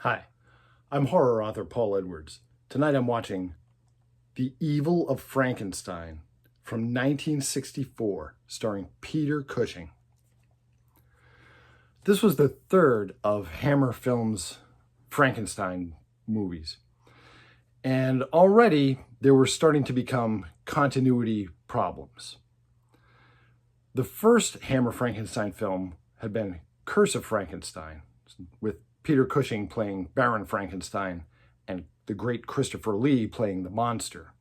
Hi, I'm horror author Paul Edwards. Tonight I'm watching The Evil of Frankenstein from 1964, starring Peter Cushing. This was the third of Hammer Films' Frankenstein movies. And already there were starting to become continuity problems. The first Hammer Frankenstein film had been Curse of Frankenstein, with Peter Cushing playing Baron Frankenstein and the great Christopher Lee playing the monster.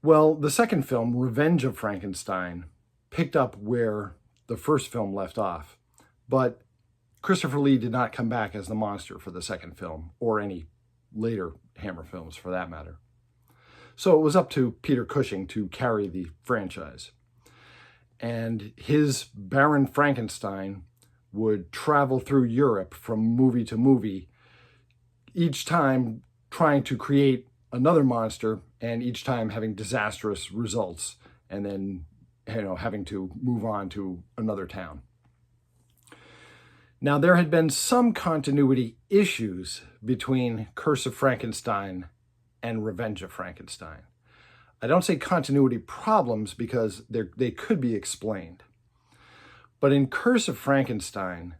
Well, the second film, Revenge of Frankenstein, picked up where the first film left off, but Christopher Lee did not come back as the monster for the second film, or any later Hammer films for that matter. So it was up to Peter Cushing to carry the franchise. And his Baron Frankenstein would travel through Europe from movie to movie, each time trying to create another monster and each time having disastrous results and then, having to move on to another town. Now, there had been some continuity issues between Curse of Frankenstein and Revenge of Frankenstein. I don't say continuity problems because they could be explained. But in Curse of Frankenstein,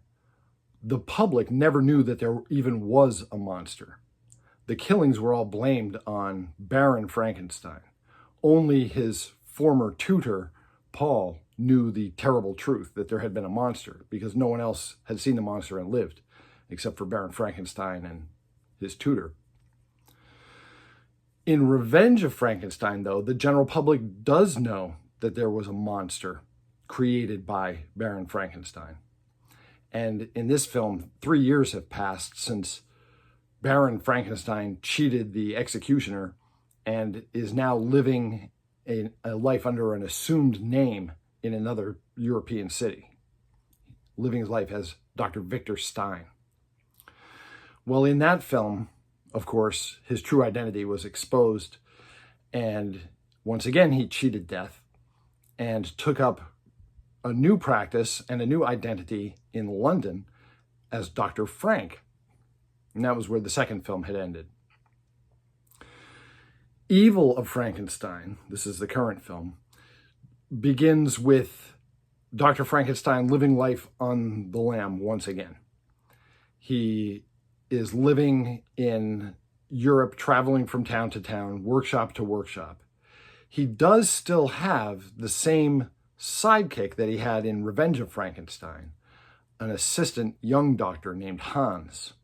the public never knew that there even was a monster. The killings were all blamed on Baron Frankenstein. Only his former tutor, Paul, knew the terrible truth that there had been a monster, because no one else had seen the monster and lived, except for Baron Frankenstein and his tutor. In Revenge of Frankenstein, though, the general public does know that there was a monster created by Baron Frankenstein. And in this film, 3 years have passed since Baron Frankenstein cheated the executioner and is now living a life under an assumed name in another European city, living his life as Dr. Victor Stein. Well, in that film, of course, his true identity was exposed, and once again he cheated death and took up a new practice and a new identity in London as Dr. Frank. And that was where the second film had ended. Evil of Frankenstein, this is the current film, begins with Dr. Frankenstein living life on the lam once again. He is living in Europe, traveling from town to town, workshop to workshop. He does still have the same sidekick that he had in Revenge of Frankenstein, an assistant young doctor named Hans.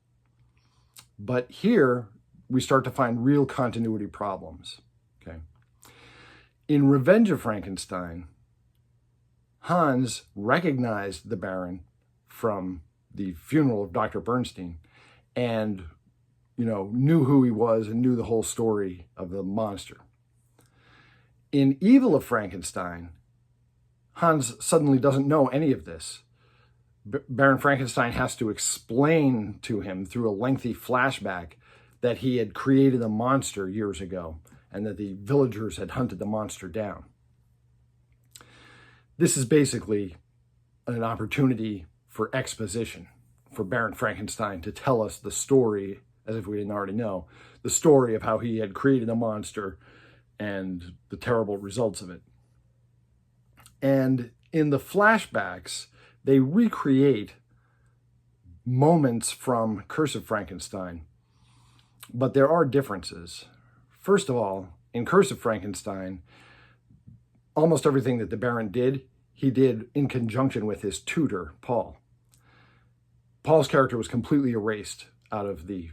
But here we start to find real continuity problems. Okay. In Revenge of Frankenstein, Hans recognized the Baron from the funeral of Dr. Bernstein and, knew who he was and knew the whole story of the monster. In Evil of Frankenstein, Hans suddenly doesn't know any of this. Baron Frankenstein has to explain to him through a lengthy flashback that he had created a monster years ago and that the villagers had hunted the monster down. This is basically an opportunity for exposition, for Baron Frankenstein to tell us the story, as if we didn't already know, the story of how he had created a monster and the terrible results of it. And in the flashbacks, they recreate moments from Curse of Frankenstein, but there are differences. First of all, in Curse of Frankenstein, almost everything that the Baron did, he did in conjunction with his tutor, Paul. Paul's character was completely erased out of the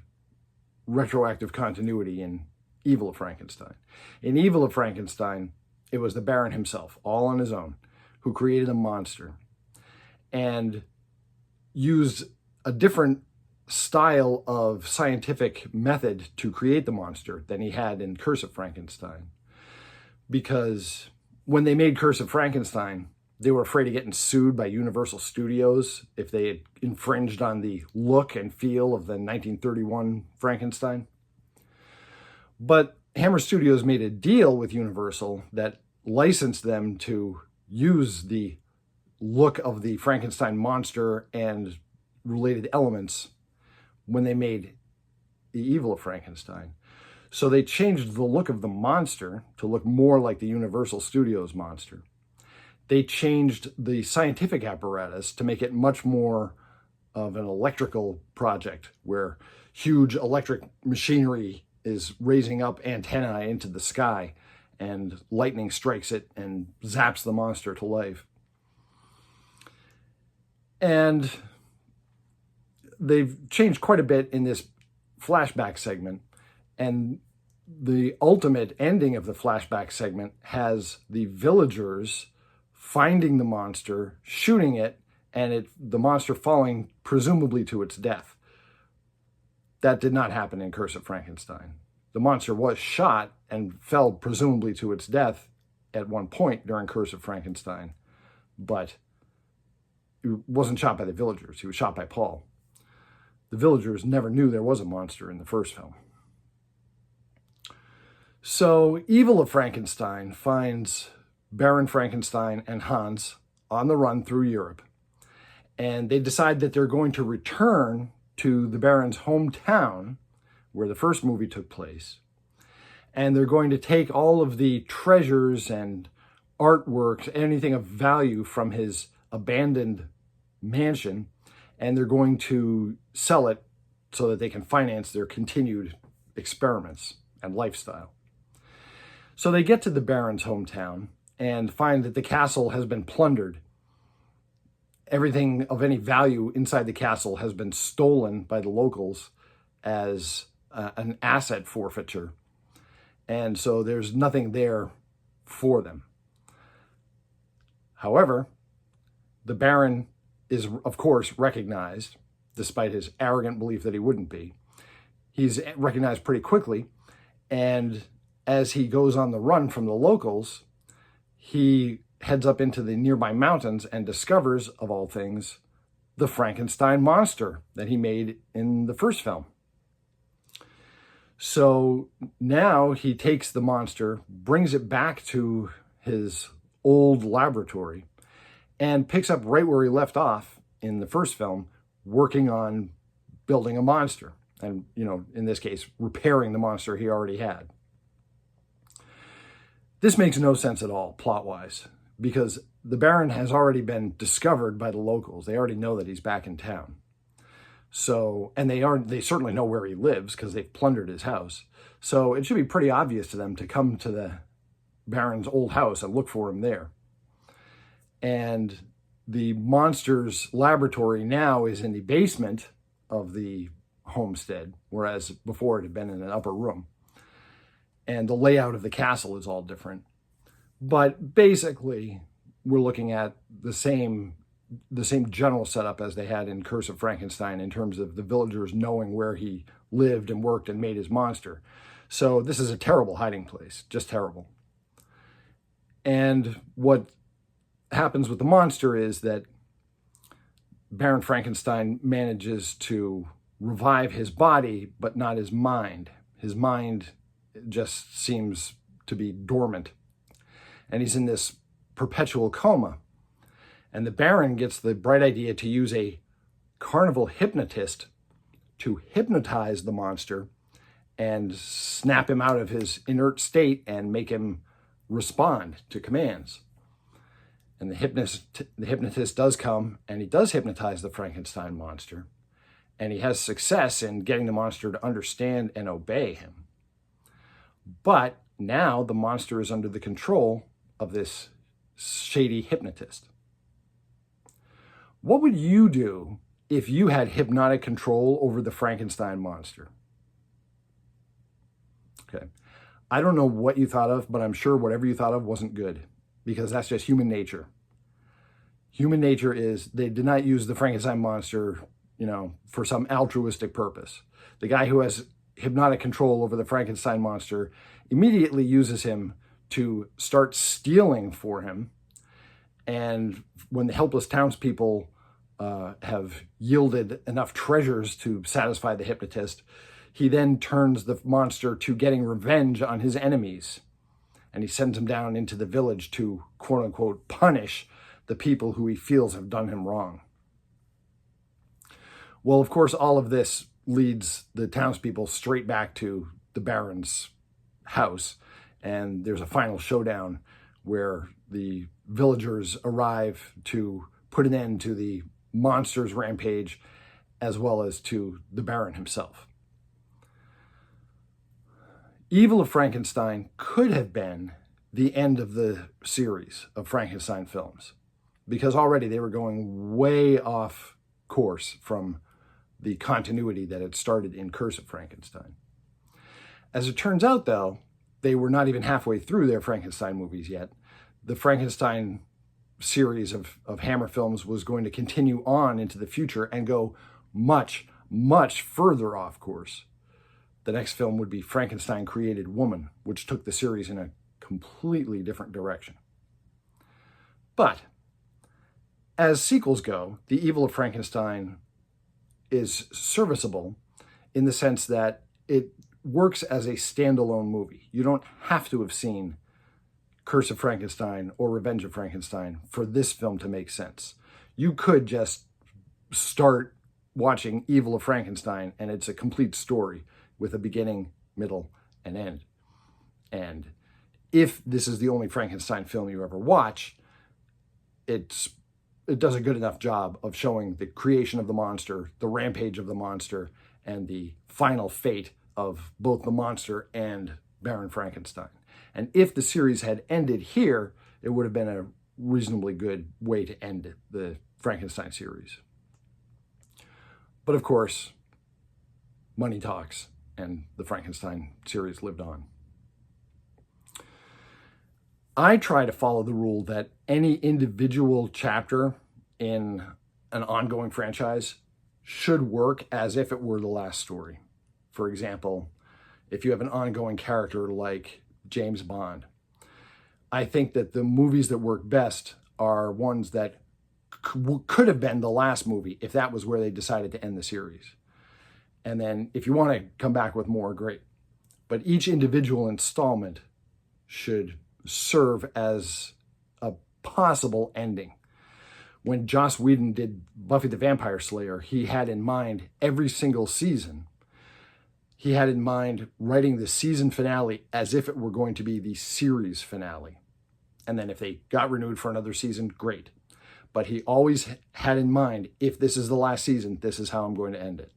retroactive continuity in Evil of Frankenstein. In Evil of Frankenstein, it was the Baron himself, all on his own, who created a monster and used a different style of scientific method to create the monster than he had in Curse of Frankenstein. Because when they made Curse of Frankenstein, they were afraid of getting sued by Universal Studios if they had infringed on the look and feel of the 1931 Frankenstein. But Hammer Studios made a deal with Universal that licensed them to use the look of the Frankenstein monster and related elements, when they made The Evil of Frankenstein. So they changed the look of the monster to look more like the Universal Studios monster. They changed the scientific apparatus to make it much more of an electrical project where huge electric machinery is raising up antennae into the sky and lightning strikes it and zaps the monster to life. And they've changed quite a bit in this flashback segment. And the ultimate ending of the flashback segment has the villagers finding the monster, shooting it, and the monster falling presumably to its death. That did not happen in Curse of Frankenstein. The monster was shot and fell presumably to its death at one point during Curse of Frankenstein, but he wasn't shot by the villagers. He was shot by Paul. The villagers never knew there was a monster in the first film. So Evil of Frankenstein finds Baron Frankenstein and Hans on the run through Europe, and they decide that they're going to return to the Baron's hometown where the first movie took place, and they're going to take all of the treasures and artwork, anything of value from his abandoned mansion, and they're going to sell it so that they can finance their continued experiments and lifestyle. So they get to the Baron's hometown and find that the castle has been plundered. Everything of any value inside the castle has been stolen by the locals as an asset forfeiture. And so there's nothing there for them. However, the Baron is, of course, recognized, despite his arrogant belief that he wouldn't be. He's recognized pretty quickly, and as he goes on the run from the locals, he heads up into the nearby mountains and discovers, of all things, the Frankenstein monster that he made in the first film. So now he takes the monster, brings it back to his old laboratory, and picks up right where he left off in the first film, working on building a monster. And, in this case, repairing the monster he already had. This makes no sense at all, plot-wise, because the Baron has already been discovered by the locals. They already know that he's back in town. So, and they certainly know where he lives because they've plundered his house. So it should be pretty obvious to them to come to the Baron's old house and look for him there. And the monster's laboratory now is in the basement of the homestead, whereas before it had been in an upper room. And the layout of the castle is all different. But basically, we're looking at the same general setup as they had in Curse of Frankenstein in terms of the villagers knowing where he lived and worked and made his monster. So this is a terrible hiding place, just terrible. And what happens with the monster is that Baron Frankenstein manages to revive his body, but not his mind. His mind just seems to be dormant. And he's in this perpetual coma. And the Baron gets the bright idea to use a carnival hypnotist to hypnotize the monster and snap him out of his inert state and make him respond to commands. And the hypnotist does come, and he does hypnotize the Frankenstein monster. And he has success in getting the monster to understand and obey him. But now the monster is under the control of this shady hypnotist. What would you do if you had hypnotic control over the Frankenstein monster? Okay. I don't know what you thought of, but I'm sure whatever you thought of wasn't good, because that's just human nature. Human nature is they did not use the Frankenstein monster, for some altruistic purpose. The guy who has hypnotic control over the Frankenstein monster immediately uses him to start stealing for him. And when the helpless townspeople have yielded enough treasures to satisfy the hypnotist, he then turns the monster to getting revenge on his enemies. And he sends him down into the village to, quote unquote, punish the people who he feels have done him wrong. Well, of course, all of this leads the townspeople straight back to the Baron's house. And there's a final showdown where the villagers arrive to put an end to the monster's rampage, as well as to the Baron himself. Evil of Frankenstein could have been the end of the series of Frankenstein films, because already they were going way off course from the continuity that had started in Curse of Frankenstein. As it turns out, though, they were not even halfway through their Frankenstein movies yet. The Frankenstein series of Hammer films was going to continue on into the future and go much, much further off course. The next film would be Frankenstein Created Woman, which took the series in a completely different direction. But as sequels go, The Evil of Frankenstein is serviceable in the sense that it works as a standalone movie. You don't have to have seen Curse of Frankenstein or Revenge of Frankenstein for this film to make sense. You could just start watching Evil of Frankenstein and it's a complete story with a beginning, middle, and end. And if this is the only Frankenstein film you ever watch, it does a good enough job of showing the creation of the monster, the rampage of the monster, and the final fate of both the monster and Baron Frankenstein. And if the series had ended here, it would have been a reasonably good way to end the Frankenstein series. But of course, money talks, and the Frankenstein series lived on. I try to follow the rule that any individual chapter in an ongoing franchise should work as if it were the last story. For example, if you have an ongoing character like James Bond, I think that the movies that work best are ones that could have been the last movie if that was where they decided to end the series. And then if you want to come back with more, great. But each individual installment should serve as a possible ending. When Joss Whedon did Buffy the Vampire Slayer, he had in mind every single season. He had in mind writing the season finale as if it were going to be the series finale. And then if they got renewed for another season, great. But he always had in mind, if this is the last season, this is how I'm going to end it.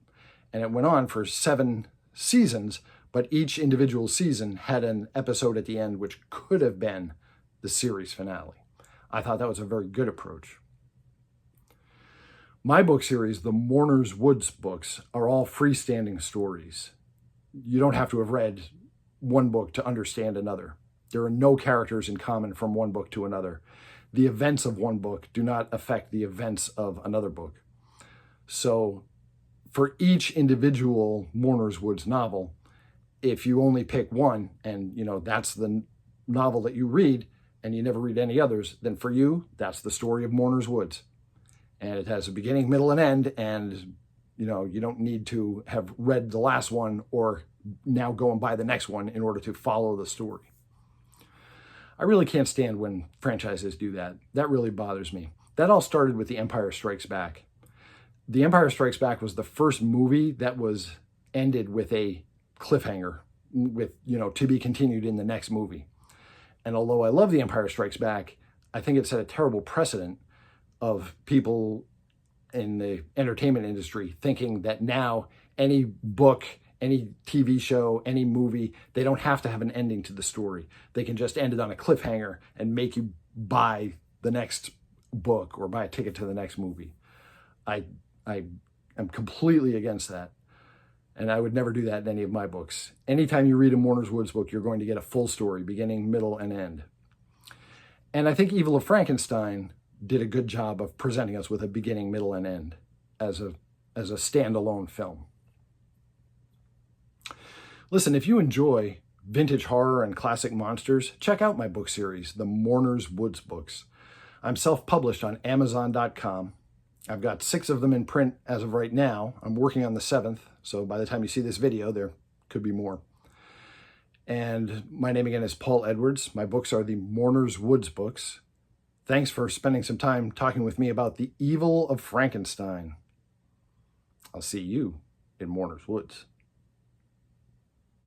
And it went on for 7 seasons, but each individual season had an episode at the end which could have been the series finale. I thought that was a very good approach. My book series, the Mourner's Woods books, are all freestanding stories. You don't have to have read one book to understand another. There are no characters in common from one book to another. The events of one book do not affect the events of another book. So for each individual Mourner's Woods novel, if you only pick one and that's the novel that you read and you never read any others, then for you, that's the story of Mourner's Woods. And it has a beginning, middle, and end, and you don't need to have read the last one or now go and buy the next one in order to follow the story. I really can't stand when franchises do that. That really bothers me. That all started with The Empire Strikes Back. The Empire Strikes Back was the first movie that was ended with a cliffhanger with, to be continued in the next movie. And although I love The Empire Strikes Back, I think it set a terrible precedent of people in the entertainment industry thinking that now any book, any TV show, any movie, they don't have to have an ending to the story. They can just end it on a cliffhanger and make you buy the next book or buy a ticket to the next movie. I am completely against that. And I would never do that in any of my books. Anytime you read a Mourner's Woods book, you're going to get a full story, beginning, middle, and end. And I think Evil of Frankenstein did a good job of presenting us with a beginning, middle, and end as a standalone film. Listen, if you enjoy vintage horror and classic monsters, check out my book series, the Mourner's Woods books. I'm self-published on Amazon.com. I've got 6 of them in print as of right now. I'm working on the 7th, so by the time you see this video, there could be more. And my name again is Paul Edwards. My books are the Mourner's Woods books. Thanks for spending some time talking with me about the Evil of Frankenstein. I'll see you in Warner's Woods.